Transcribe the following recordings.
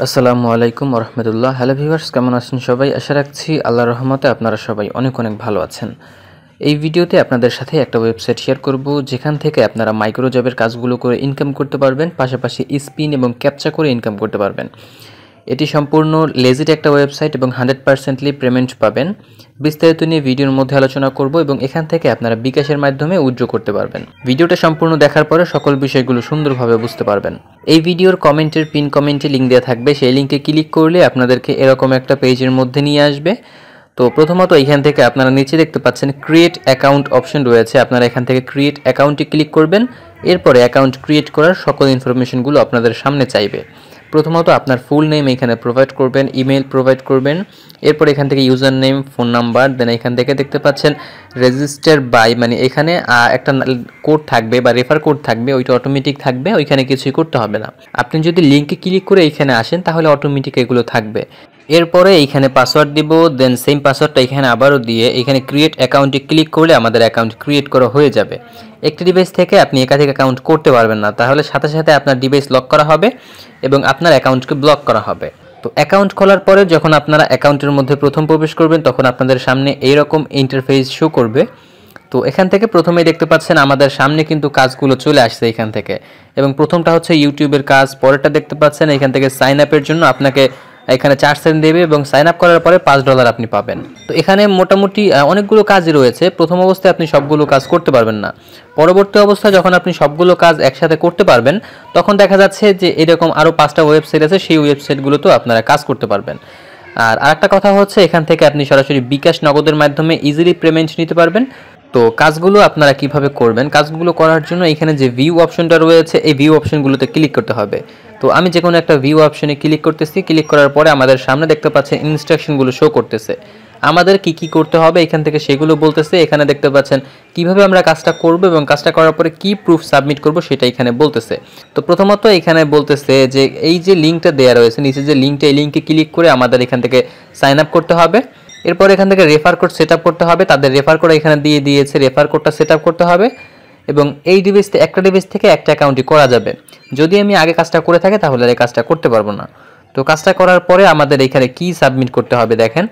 আসসালামু আলাইকুম ওয়া রাহমাতুল্লাহ। হ্যালো ভিউয়ার্স, কেমন আছেন সবাই? আশা রাখছি আল্লাহর রহমতে আপনারা সবাই অনেক ভালো আছেন। এই ভিডিওতে আপনাদের সাথে একটা ওয়েবসাইট শেয়ার করব যেখান থেকে আপনারা মাইক্রো জবের কাজগুলো করে ইনকাম করতে পারবেন, পাশাপাশি স্পিন এবং ক্যাপচা করে ইনকাম করতে পারবেন। এটি সম্পূর্ণ লেজিট একটা ওয়েবসাইট এবং 100%লি পেমেন্ট পাবেন। বিস্তারিত নিয়ে ভিডিওর মধ্যে আলোচনা করব এবং এখান থেকে আপনারা বিকাশের মাধ্যমে উইথড্র করতে পারবেন। ভিডিওটা সম্পূর্ণ দেখার পরে সকল বিষয়গুলো সুন্দরভাবে বুঝতে পারবেন। এই ভিডিওর কমেন্টের পিন কমেন্টে লিঙ্ক দেওয়া থাকবে, সেই লিঙ্কে ক্লিক করলে আপনাদেরকে এরকম একটা পেজের মধ্যে নিয়ে আসবে। তো প্রথমত এখান থেকে আপনারা নিচে দেখতে পাচ্ছেন ক্রিয়েট অ্যাকাউন্ট অপশন রয়েছে, আপনারা এখান থেকে ক্রিয়েট অ্যাকাউন্টে ক্লিক করবেন। এরপরে অ্যাকাউন্ট ক্রিয়েট করার সকল ইনফরমেশনগুলো আপনাদের সামনে চাইবে। প্রথমত আপনার ফুল নেম এখানে প্রোভাইড করবেন, ইমেল প্রোভাইড করবেন। এরপর এখান থেকে ইউজার নেম, ফোন নাম্বার, দেন এখান থেকে দেখতে পাচ্ছেন রেজিস্টার বাই, মানে এখানে একটা কোড থাকবে বা রেফার কোড থাকবে, ওইটা অটোমেটিক থাকবে, ওইখানে কিছুই করতে হবে না। আপনি যদি লিঙ্কে ক্লিক করে এইখানে আসেন তাহলে অটোমেটিক এগুলো থাকবে। এরপরে এইখানে পাসওয়ার্ড দিব, দেন সেম পাসওয়ার্ডটা এখানে আবারও দিয়ে এখানে ক্রিয়েট অ্যাকাউন্টে ক্লিক করলে আমাদের অ্যাকাউন্ট ক্রিয়েট করা হয়ে যাবে। একটি ডিভাইস থেকে আপনি একাধিক অ্যাকাউন্ট করতে পারবেন না, তাহলে সাথে সাথে আপনার ডিভাইস লক করা হবে এবং আপনার অ্যাকাউন্টকে ব্লক করা হবে। তো অ্যাকাউন্ট খোলার পরে যখন আপনারা অ্যাকাউন্টের মধ্যে প্রথম প্রবেশ করবেন তখন আপনাদের সামনে এইরকম ইন্টারফেস শো করবে। তো এখান থেকে প্রথমেই দেখতে পাচ্ছেন আমাদের সামনে কিন্তু কাজগুলো চলে আসছে এখান থেকে, এবং প্রথমটা হচ্ছে ইউটিউবের কাজ। পরেরটা দেখতে পাচ্ছেন এখান থেকে সাইন আপের জন্য আপনাকে এখানে 4 সেন্ট দেবে এবং সাইন আপ করার পরে $5 আপনি পাবেন। তো এখানে মোটামুটি অনেকগুলো কাজই রয়েছে। প্রথম অবস্থায় আপনি সবগুলো কাজ করতে পারবেন না, পরবর্তী অবস্থায় যখন আপনি সবগুলো কাজ একসাথে করতে পারবেন তখন দেখা যাচ্ছে যে এরকম আরও 5টা ওয়েবসাইট আছে, সেই ওয়েবসাইটগুলোতেও আপনারা কাজ করতে পারবেন। আর আরেকটা কথা হচ্ছে এখান থেকে আপনি সরাসরি বিকাশ নগদের মাধ্যমে ইজিলি পেমেন্ট নিতে পারবেন। তো কাজগুলো আপনারা কিভাবে করবেন? কাজগুলো করার জন্য এখানে যে ভিউ অপশনটা রয়েছে এই ভিউ অপশনগুলোতে ক্লিক করতে হবে। তো আমি যে কোনো একটা ভিউ অপশনে ক্লিক করতেছি। ক্লিক করার পরে আমাদের সামনে দেখতে পাচ্ছেন ইনস্ট্রাকশনগুলো শো করতেছে, আমাদের কি করতে হবে এখান থেকে সেগুলো বলতেছে। এখানে দেখতে পাচ্ছেন কিভাবে আমরা কাজটা করব এবং কাজটা করার পরে কি প্রুফ সাবমিট করব সেটা এখানে বলতেছে। তো প্রথমত এখানে বলতেছে যে এই যে লিঙ্কটা দেওয়া রয়েছে নিচে যে লিঙ্কটা, এই লিঙ্কে ক্লিক করে আমাদের এখান থেকে সাইন আপ করতে হবে। এরপর এখান থেকে রেফার কোড সেট আপ করতে হবে, তাদের রেফার কোড এখানে দিয়ে দিয়েছে, রেফার কোডটা সেট আপ করতে হবে এবং এই ডিভাইসে একটা ডিভাইস থেকে একটা অ্যাকাউন্টই করা যাবে। যদি আমি আগে কাজটা করে থাকি তাহলে এই কাজটা করতে পারবো না। তো কাজটা করার পরে আমাদের এখানে কি সাবমিট করতে হবে দেখেন,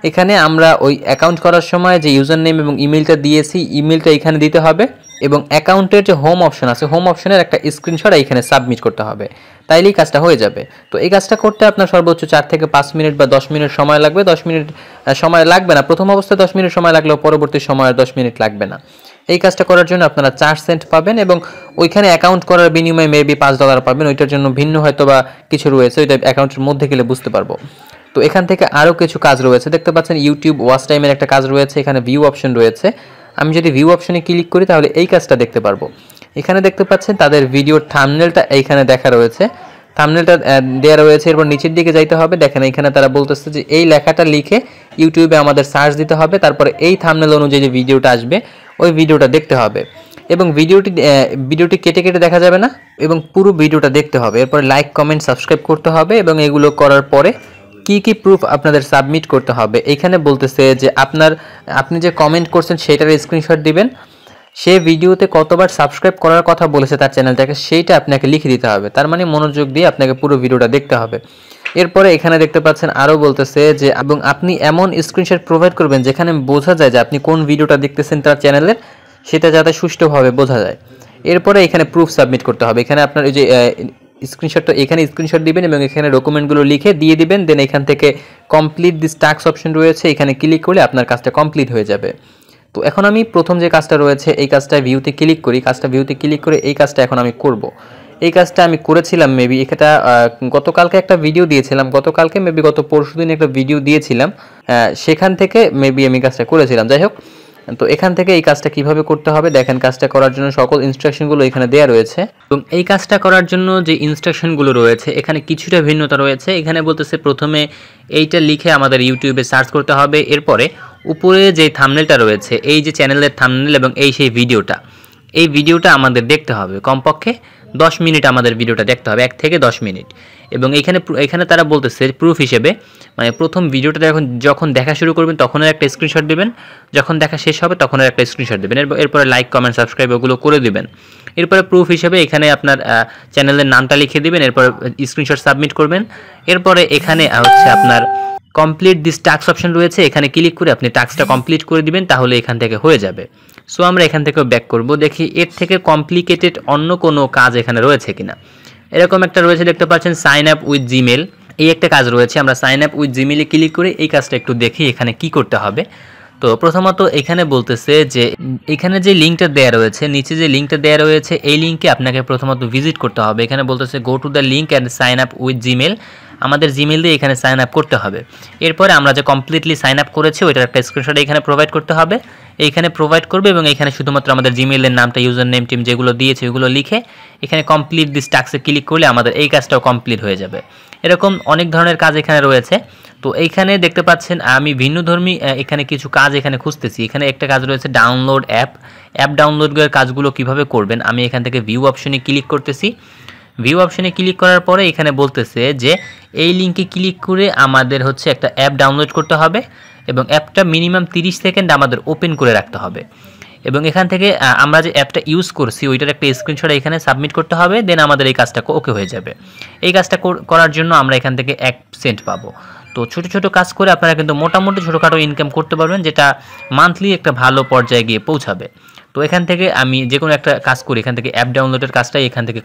এখানে আমরা ওই অ্যাকাউন্ট করার সময় যে ইউজার নেম এবং ইমেলটা দিয়েছি ইমেলটা এখানে দিতে হবে এবং অ্যাকাউন্টের যে হোম অপশন আছে হোম অপশনের একটা স্ক্রিনশট এখানে সাবমিট করতে হবে, তাইলেই কাজটা হয়ে যাবে। তো এই কাজটা করতে আপনার সর্বোচ্চ 4 থেকে 5 মিনিট বা 10 মিনিট সময় লাগবে। 10 মিনিট সময় লাগবে না, প্রথম অবস্থায় 10 মিনিট সময় লাগলেও পরবর্তী সময় 10 মিনিট লাগবে না। এই কাজটা করার জন্য আপনারা 4 সেন্ট পাবেন এবং ওইখানে অ্যাকাউন্ট করার বিনিময়ে মেবি $5 পাবেন। ওইটার জন্য ভিন্ন হয়তো বা কিছু রয়েছে, ওইটা অ্যাকাউন্টের মধ্যে গেলে বুঝতে পারবো। তো এখান থেকে আরও কিছু কাজ রয়েছে, দেখতে পাচ্ছেন ইউটিউব ওয়াচ টাইমের একটা কাজ রয়েছে, এখানে ভিউ অপশন রয়েছে। আমি যদি ভিউ অপশনে ক্লিক করি তাহলে এই কাজটা দেখতে পারবো। এখানে দেখতে পাচ্ছেন তাদের ভিডিওর থাম্বনেলটা এইখানে দেখা রয়েছে, থাম্বনেলটা দেওয়া রয়েছে। এরপর নিচের দিকে যাইতে হবে, দেখেন এখানে তারা বলতেছে যে এই লেখাটা লিখে ইউটিউবে আমাদের সার্চ দিতে হবে, তারপরে এই থাম্বনেল অনুযায়ী যে ভিডিওটা আসবে ওই ভিডিওটা দেখতে হবে এবং ভিডিওটি কেটে কেটে দেখা যাবে না এবং পুরো ভিডিওটা দেখতে হবে। এরপরে লাইক, কমেন্ট, সাবস্ক্রাইব করতে হবে এবং এগুলো করার পরে কি প্রুফ আপনাদের সাবমিট করতে হবে এখানে বলতেছে যে আপনি যে কমেন্ট করছেন সেটার স্ক্রিনশট দিবেন, সে ভিডিওতে কতবার সাবস্ক্রাইব করার কথা বলেছে তার চ্যানেলটাকে সেইটা আপনাকে লিখে দিতে হবে। তার মানে মনোযোগ দিয়ে আপনাকে পুরো ভিডিওটা দেখতে হবে। এরপরে এখানে দেখতে পাচ্ছেন আরও বলতেছে যে এবং আপনি এমন স্ক্রিনশট প্রোভাইড করবেন যেখানে বোঝা যায় যে আপনি কোন ভিডিওটা দেখতেছেন তার চ্যানেলের, সেটা যাতে সুষ্ঠুভাবে বোঝা যায়। এরপরে এখানে প্রুফ সাবমিট করতে হবে, এখানে আপনার ওই যে স্ক্রিনশটটা এখানে স্ক্রিনশট দিবেন এবং এখানে ডকুমেন্টগুলো লিখে দিয়ে দিবেন। দেন এখান থেকে কমপ্লিট দিস টাস্ক অপশন রয়েছে, এখানে ক্লিক করলে আপনার কাজটা কমপ্লিট হয়ে যাবে। তো এখন আমি প্রথম যে কাজটা রয়েছে এই কাজটা ভিউতে ক্লিক করি, কাজটা ভিউতে ক্লিক করে এই কাজটা এখন আমি করব। এই কাজটা আমি করেছিলাম মেবি এটা গতকালকে একটা ভিডিও দিয়েছিলাম, গতকালকে মেবি গত পরশুদিন একটা ভিডিও দিয়েছিলাম, সেখান থেকে মেবি আমি কাজটা করেছিলাম। যাই হোক, তো এখান থেকে এই কাজটা কিভাবে করতে হবে দেখেন, কাজটা করার জন্য সকল ইনস্ট্রাকশনগুলো এখানে দেওয়া রয়েছে এবং এই কাজটা করার জন্য যে ইনস্ট্রাকশনগুলো রয়েছে এখানে কিছুটা ভিন্নতা রয়েছে। এখানে বলতেছে প্রথমে এইটা লিখে আমাদের ইউটিউবে সার্চ করতে হবে, এরপরে উপরে যে থাম্বনেলটা রয়েছে এই যে চ্যানেলের থাম্বনেল এবং সেই ভিডিওটা আমাদের দেখতে হবে, কমপক্ষে 10 মিনিট আমাদের ভিডিওটা দেখতে হবে, 1 থেকে 10 মিনিট। এবং এখানে তারা বলতেছে প্রুফ হিসেবে, মানে প্রথম ভিডিওটা যখন দেখা শুরু করবেন তখনের একটা স্ক্রিনশট দেবেন, যখন দেখা শেষ হবে তখনের একটা স্ক্রিনশট দেবেন, এরপরে লাইক কমেন্ট সাবস্ক্রাইব ওগুলো করে দিবেন। এরপরে প্রুফ হিসেবে এখানে আপনার চ্যানেলের নামটা লিখে দিবেন, এরপর স্ক্রিনশট সাবমিট করবেন। এরপরে এখানে হচ্ছে আপনার কমপ্লিট দিস টাস্ক অপশন রয়েছে, এখানে ক্লিক করে আপনি টাস্কটা কমপ্লিট করে দিবেন, তাহলে এখান থেকে হয়ে যাবে। সো আমরা এখান থেকেও ব্যাক করব, দেখি এর থেকে কমপ্লিকেটেড অন্য কোনো কাজ এখানে রয়েছে কিনা। এরকম একটা রয়েছে দেখতে পাচ্ছেন সাইন আপ উইথ জিমেল, এই একটা কাজ রয়েছে। আমরা সাইন আপ উইথ জিমেলে ক্লিক করে এই কাজটা একটু দেখি এখানে কি করতে হবে। তো প্রথমত এখানে বলতেছে যে এখানে যে লিঙ্কটা দেওয়া রয়েছে, নিচে যে লিঙ্কটা দেওয়া রয়েছে এই লিঙ্কে আপনাকে প্রথমত ভিজিট করতে হবে। এখানে বলতেছে go to the link and sign up with Gmail, আমাদের জিমেল দিয়ে এখানে সাইন আপ করতে হবে। এরপরে আমরা যে কমপ্লিটলি সাইন আপ করেছি ওইটার একটা স্ক্রিনশট এখানে প্রোভাইড করতে হবে, এইখানে প্রোভাইড করবে এবং এখানে শুধুমাত্র আমাদের জিমেইলের নামটা, ইউজার নেম টিম যেগুলো দিয়েছে ওগুলো লিখে এখানে কমপ্লিট দিস টাস্কে ক্লিক করলে আমাদের এই কাজটাও কমপ্লিট হয়ে যাবে। এরকম অনেক ধরনের কাজ এখানে রয়েছে। তো এইখানে দেখতে পাচ্ছেন আমি ভিন্নধর্মী এখানে কিছু কাজ এখানে খুঁজতেছি। এখানে একটা কাজ রয়েছে ডাউনলোড অ্যাপ ডাউনলোডের কাজগুলো কিভাবে করবেন। আমি এখান থেকে ভিউ অপশনে ক্লিক করতেছি। ভিউ অপশনে ক্লিক করার পরে এখানে বলতেছে যে এই লিঙ্কে ক্লিক করে আমাদের হচ্ছে একটা অ্যাপ ডাউনলোড করতে হবে এবং অ্যাপটা মিনিমাম 30 সেকেন্ড আমাদের ওপেন করে রাখতে হবে এবং এখান থেকে আমরা যে অ্যাপটা ইউজ করছি ওইটার একটা স্ক্রিনশট এখানে সাবমিট করতে হবে, দেন আমাদের এই কাজটা ওকে হয়ে যাবে। এই কাজটা করার জন্য আমরা এখান থেকে 1 সেন্ট পাবো। তো ছোট ছোট কাজ করে আপনারা কিন্তু মোটামুটি ছোটোখাটো ইনকাম করতে পারবেন, যেটা মান্থলি একটা ভালো পর্যায়ে গিয়ে পৌঁছাবে। তো এখান থেকে আমি যে কোনো একটা কাজ করি, এখান থেকে অ্যাপ ডাউনলোডের কাজটাই এখান থেকে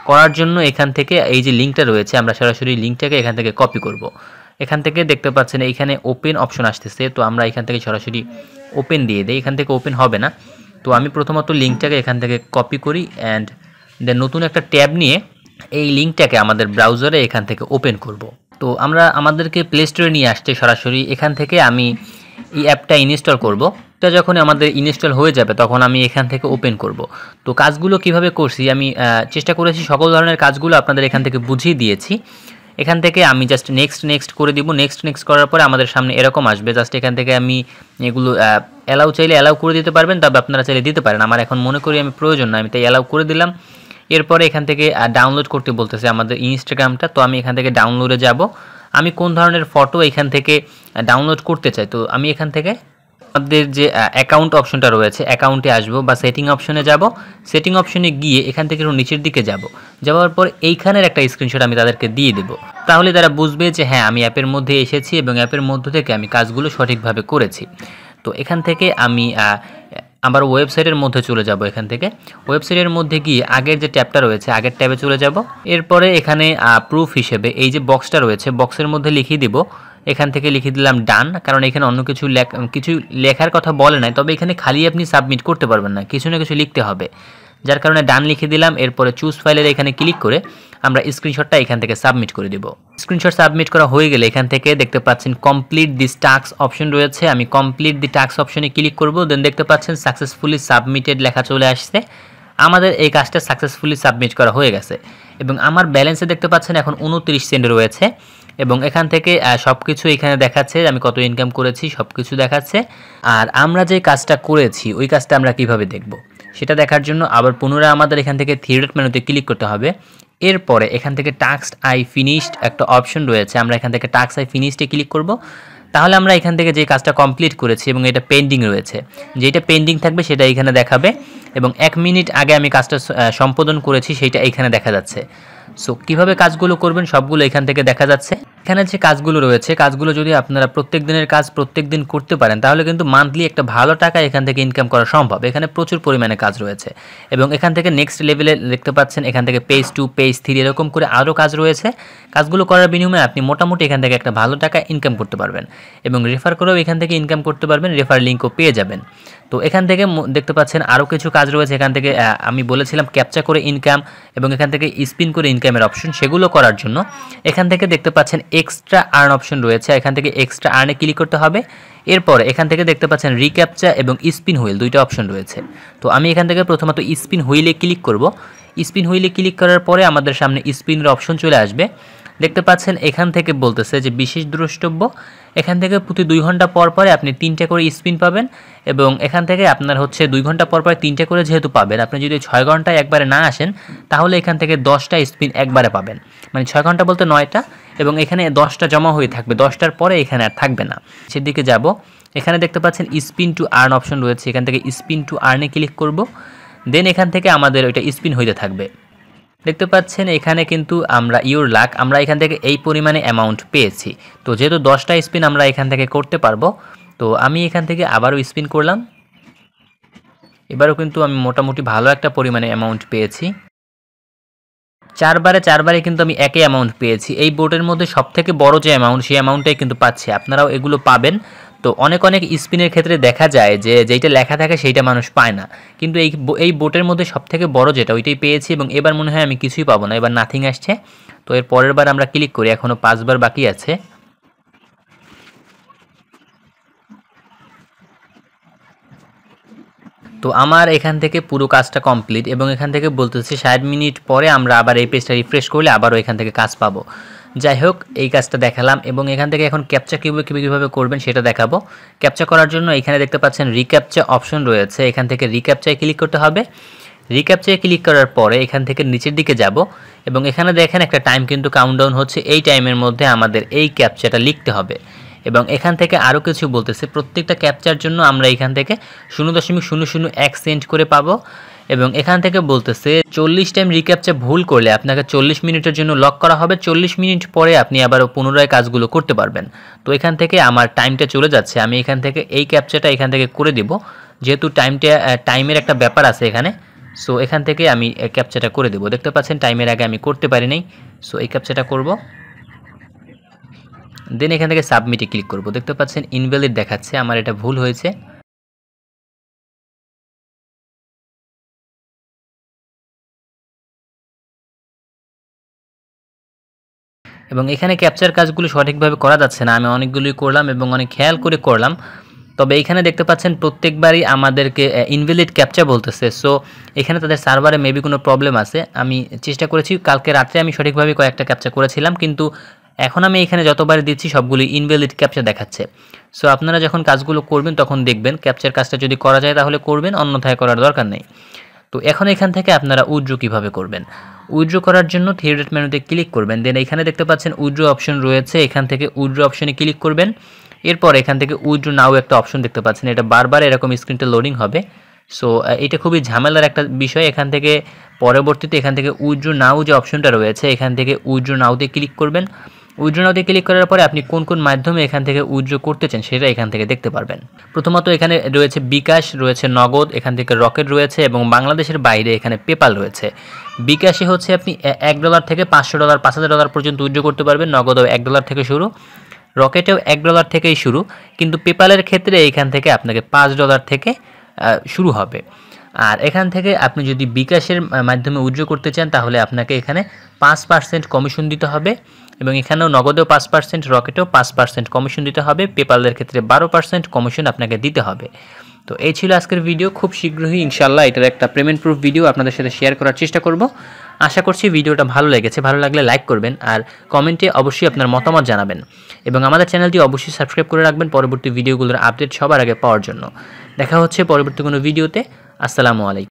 করার জন্য এখান থেকে এই যে লিঙ্কটা রয়েছে আমরা সরাসরি লিঙ্কটাকে এখান থেকে কপি করব। এখান থেকে দেখতে পাচ্ছেন এইখানে ওপেন অপশন আসতেছে, তো আমরা এখান থেকে সরাসরি ওপেন দিয়ে দেই, এখান থেকে ওপেন হবে না। তো আমি প্রথমত লিঙ্কটাকে এখান থেকে কপি করি অ্যান্ড দেন নতুন একটা ট্যাব নিয়ে এই লিঙ্কটাকে আমাদের ব্রাউজারে এখান থেকে ওপেন করব। তো আমরা আমাদেরকে প্লে স্টোরে নিয়ে আসছে সরাসরি, এখান থেকে আমি এই অ্যাপটা ইনস্টল করব। এটা যখন আমাদের ইনস্টল হয়ে যাবে তখন আমি এখান থেকে ওপেন করব। তো কাজগুলো কিভাবে করছি আমি চেষ্টা করেছি সকল ধরনের কাজগুলো আপনাদের এখান থেকে বুঝিয়ে দিয়েছি। এখান থেকে আমি জাস্ট নেক্সট করে দিব। নেক্সট করার পরে আমাদের সামনে এরকম আসবে। জাস্ট এখান থেকে আমি এগুলো চাইলে অ্যালাউ করে দিতে পারবেন, তবে আপনারা চাইলে দিতে পারেন। আমার এখন মনে করি আমি প্রয়োজন না, আমি তাই অ্যালাউ করে দিলাম। এরপরে এখান থেকে ডাউনলোড করতে বলতেছে আমাদের ইনস্টাগ্রামটা, তো আমি এখান থেকে ডাউনলোডে যাব। আমি কোন ধরনের ফটো এখান থেকে ডাউনলোড করতে চাই, তো আমি এখান থেকে আমাদের যে অ্যাকাউন্ট অপশনটা রয়েছে অ্যাকাউন্টে আসবো বা সেটিং অপশনে যাব। সেটিং অপশনে গিয়ে এখান থেকে একটু নিচের দিকে যাওয়ার পর এইখানের একটা স্ক্রিনশট আমি তাদেরকে দিয়ে দেবো, তাহলে তারা বুঝবে যে হ্যাঁ আমি অ্যাপের মধ্যে এসেছি এবং অ্যাপের মধ্য থেকে আমি কাজগুলো সঠিকভাবে করেছি। তো এখান থেকে আমি আবার ওয়েবসাইটের মধ্যে চলে যাব। এখান থেকে ওয়েবসাইটের মধ্যে গিয়ে আগের যে ট্যাবটা রয়েছে আগের ট্যাবে চলে যাব। এরপরে এখানে প্রুফ হিসেবে এই যে বক্সটা রয়েছে বক্সের মধ্যে লিখিয়ে দিব, এখান থেকে লিখে দিলাম ডান, কারণ এখানে অন্য কিছু লেখার কথা বলে নাই, তবে এখানে খালি আপনি সাবমিট করতে পারবেন না, কিছু না কিছু লিখতে হবে, যার কারণে ডান লিখে দিলাম। এরপরে চুজ ফাইলের এখানে ক্লিক করে আমরা স্ক্রিনশটটা এখান থেকে সাবমিট করে দিব। স্ক্রিনশট সাবমিট করা হয়ে গেলে এখান থেকে দেখতে পাচ্ছেন কমপ্লিট দিস টাস্ক অপশন রয়েছে, আমি কমপ্লিট দি টাস্ক অপশনে ক্লিক করব। দেন দেখতে পাচ্ছেন সাকসেসফুলি সাবমিটেড লেখা চলে আসছে। আমাদের এই কাজটা সাকসেসফুলি সাবমিট করা হয়ে গেছে এবং আমার ব্যালেন্সে দেখতে পাচ্ছেন এখন 29 সেন্ট রয়েছে এবং এখান থেকে সব কিছু এখানে দেখাচ্ছে আমি কত ইনকাম করেছি, সব কিছু দেখাচ্ছে। আর আমরা যে কাজটা করেছি ওই কাজটা আমরা কিভাবে দেখব সেটা দেখার জন্য আবার পুনরায় আমাদের এখান থেকে থ্রি ডট মেনুতে ক্লিক করতে হবে। এরপরে এখান থেকে টাস্ক আই ফিনিশড একটা অপশন রয়েছে, আমরা এখান থেকে টাস্ক আই ফিনিশডে ক্লিক করব। তাহলে আমরা এখান থেকে যে কাজটা কমপ্লিট করেছি এবং এটা পেন্ডিং রয়েছে, যেটা পেন্ডিং থাকবে সেটা এখানে দেখাবে এবং 1 মিনিট আগে আমি কাজটা সম্পাদন করেছি সেইটা এখানে দেখা যাচ্ছে। সো কীভাবে কাজগুলো করবেন সবগুলো এখান থেকে দেখা যাচ্ছে। এখানে যে কাজগুলো রয়েছে কাজগুলো যদি আপনারা প্রত্যেক দিনের কাজ প্রত্যেক দিন করতে পারেন তাহলে কিন্তু মান্থলি একটা ভালো টাকা এখান থেকে ইনকাম করা সম্ভব। এখানে প্রচুর পরিমাণে কাজ রয়েছে এবং এখান থেকে নেক্সট লেভেলে দেখতে পাচ্ছেন এখান থেকে পেজ 2 পেজ 3 এরকম করে আরও কাজ রয়েছে। কাজগুলো করার বিনিময়ে আপনি মোটামুটি এখান থেকে একটা ভালো টাকা ইনকাম করতে পারবেন এবং রেফার করেও এখান থেকে ইনকাম করতে পারবেন, রেফার লিঙ্কও পেয়ে যাবেন। তো এখান থেকে দেখতে পাচ্ছেন আরও কিছু কাজ রয়েছে। এখান থেকে আমি বলেছিলাম ক্যাপচা করে ইনকাম এবং এখান থেকে স্পিন করে ইনকামের অপশন, সেগুলো করার জন্য এখান থেকে দেখতে পাচ্ছেন এক্সট্রা আর্ন অপশন রয়েছে, এখান থেকে এক্সট্রা আর্নে ক্লিক করতে হবে। এরপরে এখান থেকে দেখতে পাচ্ছেন রিক্যাপচা এবং স্পিন হুইল দুইটা অপশন রয়েছে। তো আমি এখান থেকে প্রথমত স্পিন হুইলে ক্লিক করব। স্পিন হুইলে ক্লিক করার পরে আমাদের সামনে স্পিনের অপশন চলে আসবে। দেখতে পাচ্ছেন এখান থেকে বলতেছে যে বিশেষ দ্রষ্টব্য, এখান থেকে প্রতি 2 ঘন্টা পর পরে আপনি 3টা করে স্পিন পাবেন এবং এখান থেকে আপনার হচ্ছে 2 ঘন্টা পর পরে 3টা করে যেহেতু পাবেন, আপনি যদি 6 ঘন্টায় একবারে না আসেন তাহলে এখান থেকে 10টা স্পিন একবারে পাবেন, মানে 6 ঘন্টা বলতে 9টা, এবং এখানে 10টা জমা হয়ে থাকবে, 10টার পরে এখানে আর থাকবে না। সেদিকে যাব, এখানে দেখতে পাচ্ছেন স্পিন টু আর্ন অপশন রয়েছে, এখান থেকে স্পিন টু আর্নে ক্লিক করব, দেন এখান থেকে আমাদের ওইটা স্পিন হইতে থাকবে। দেখতে পাচ্ছেন এখানে কিন্তু আমরা ইউর লাক, আমরা এখান থেকে এই পরিমাণে অ্যামাউন্ট পেয়েছি। তো যেহেতু 10টা স্পিন আমরা এখান থেকে করতে পারবো, তো আমি এখান থেকে আবারও স্পিন করলাম, এবারও কিন্তু আমি মোটামুটি ভালো একটা পরিমাণে অ্যামাউন্ট পেয়েছি। 4বারে কিন্তু আমি একই অ্যামাউন্ট পেয়েছি। এই বোর্ডের মধ্যে সবথেকে বড় যে অ্যামাউন্ট, সেই অ্যামাউন্টটাই কিন্তু পাচ্ছি, আপনারাও এগুলো পাবেন। তো অনেক স্পিনের ক্ষেত্রে দেখা যায় যে যেইটা লেখা থাকে সেইটা মানুষ পায় না, কিন্তু এই বোটের মধ্যে সবথেকে বড় যেটা ওইটাই পেয়েছি, এবং এবার মনে হয় আমি কিছুই পাবো না, এবার নাথিং আসছে। তো এর পরের বার আমরা ক্লিক করি, এখনও 5বার বাকি আছে। তো আমার এখান থেকে পুরো কাজটা কমপ্লিট, এবং এখান থেকে বলতেছে 60 মিনিট পরে আমরা আবার এই পেজটা রিফ্রেশ করলে আবারও এখান থেকে কাজ পাবো। যাই হোক, এই কাজটা দেখালাম, এবং এখান থেকে এখন ক্যাপচা কীভাবে করবেন সেটা দেখাবো। ক্যাপচা করার জন্য এখানে দেখতে পাচ্ছেন রিক্যাপচা অপশন রয়েছে, এখান থেকে রিক্যাপচায় ক্লিক করতে হবে। রিক্যাপচায় ক্লিক করার পরে এখান থেকে নিচের দিকে যাব, এবং এখানে দেখেন একটা টাইম কিন্তু কাউন্টডাউন হচ্ছে, এই টাইমের মধ্যে আমাদের এই ক্যাপচাটা লিখতে হবে। এবং এখান থেকে আরও কিছু বলতেছে, প্রত্যেকটা ক্যাপচার জন্য আমরা এখান থেকে 0.001 সেন্ট করে পাবো। এবং এখান থেকে বলতেছে 40 টাইম রিক্যাপচা ভুল করলে আপনাকে 40 মিনিটের জন্য লক করা হবে, 40 মিনিট পরে আপনি আবারও পুনরায় কাজগুলো করতে পারবেন। তো এখান থেকে আমার টাইমটা চলে যাচ্ছে, আমি এখান থেকে এই ক্যাপচাটা এখান থেকে করে দিব, যেহেতু টাইমের একটা ব্যাপার আছে এখানে। সো এখান থেকে আমি ক্যাপচাটা করে দেবো। দেখতে পাচ্ছেন টাইমের আগে আমি করতে পারি নাই, সো এই ক্যাপচাটা করব, দেন এখান থেকে সাবমিটে ক্লিক করব। দেখতে পাচ্ছেন ইনভ্যালিড দেখাচ্ছে, আমার এটা ভুল হয়েছে। এবং এখানে ক্যাপচার কাজগুলো সঠিকভাবে করা যাচ্ছে না, আমি অনেকগুলোই করলাম এবং অনেক খেয়াল করে করলাম। তবে এখানে দেখতে পাচ্ছেন প্রত্যেকবারই আমাদেরকে ইনভ্যালিড ক্যাপচা বলতেছে। সো এখানে তাদের সার্ভারে মেবি কোনো প্রবলেম আছে। আমি চেষ্টা করেছি, কালকে রাত্রে আমি সঠিকভাবে কয়েকটা ক্যাপচা করেছিলাম, কিন্তু এখন আমি এখানে যতবার দিচ্ছি সবগুলি ইনভ্যালিড ক্যাপচা দেখাচ্ছে। সো আপনারা যখন কাজগুলো করবেন তখন দেখবেন ক্যাপচার কাজটা যদি করা যায় তাহলে করবেন, অন্যথায় করার দরকার নেই। তো এখন এখান থেকে আপনারা উইথড্র কীভাবে করবেন, উইথড্র করার জন্য থ্রি ডট মেনুতে ক্লিক করবেন, দেন এখানে দেখতে পাচ্ছেন উইথড্র অপশন রয়েছে, এখান থেকে উইথড্র অপশনে ক্লিক করবেন। এরপর এখান থেকে উইথড্র নাও একটা অপশন দেখতে পাচ্ছেন, এটা বারবার এরকম স্ক্রিনটা লোডিং হবে। সো এটা খুবই ঝামেলার একটা বিষয়। এখান থেকে পরবর্তীতে এখান থেকে উইথড্র নাও যে অপশনটা রয়েছে, এখান থেকে উইথড্র নাওতে ক্লিক করবেন। উইথড্র নাওতে ক্লিক করার পরে আপনি কোন কোন মাধ্যমে এখান থেকে উইথড্র করতে চান সেটা এখান থেকে দেখতে পারবেন। প্রথমত এখানে রয়েছে বিকাশ, রয়েছে নগদ, এখান থেকে রকেট রয়েছে, এবং বাংলাদেশের বাইরে এখানে পেপাল রয়েছে। বিকাশে হচ্ছে আপনি $1 থেকে $500 $5,000 পর্যন্ত উইথড্র করতে পারবেন, নগদও $1 থেকে শুরু, রকেটেও $1 থেকেই শুরু, কিন্তু পেপালের ক্ষেত্রে এখান থেকে আপনাকে $5 থেকে শুরু হবে। আর এখান থেকে আপনি যদি বিকাশের মাধ্যমে উইথড্র করতে চান তাহলে আপনাকে এখানে 5% কমিশন দিতে হবে, এবং এখানেও নগদেও 5%, রকেটেও 5% কমিশন দিতে হবে, পেপালের ক্ষেত্রে 12% কমিশন আপনাকে দিতে হবে। তো এই ছিল আজকের ভিডিও। খুব শীঘ্রই ইনশাল্লাহ এটার একটা পেমেন্ট প্রুফ ভিডিও আপনাদের সাথে শেয়ার করার চেষ্টা করব। আশা করছি ভিডিওটা ভালো লেগেছে, ভালো লাগলে লাইক করবেন, আর কমেন্টে অবশ্যই আপনার মতামত জানাবেন, এবং আমাদের চ্যানেলটি অবশ্যই সাবস্ক্রাইব করে রাখবেন পরবর্তী ভিডিওগুলোর আপডেট সবার আগে পাওয়ার জন্য। দেখা হচ্ছে পরবর্তী কোনো ভিডিওতে। আসসালামু আলাইকুম।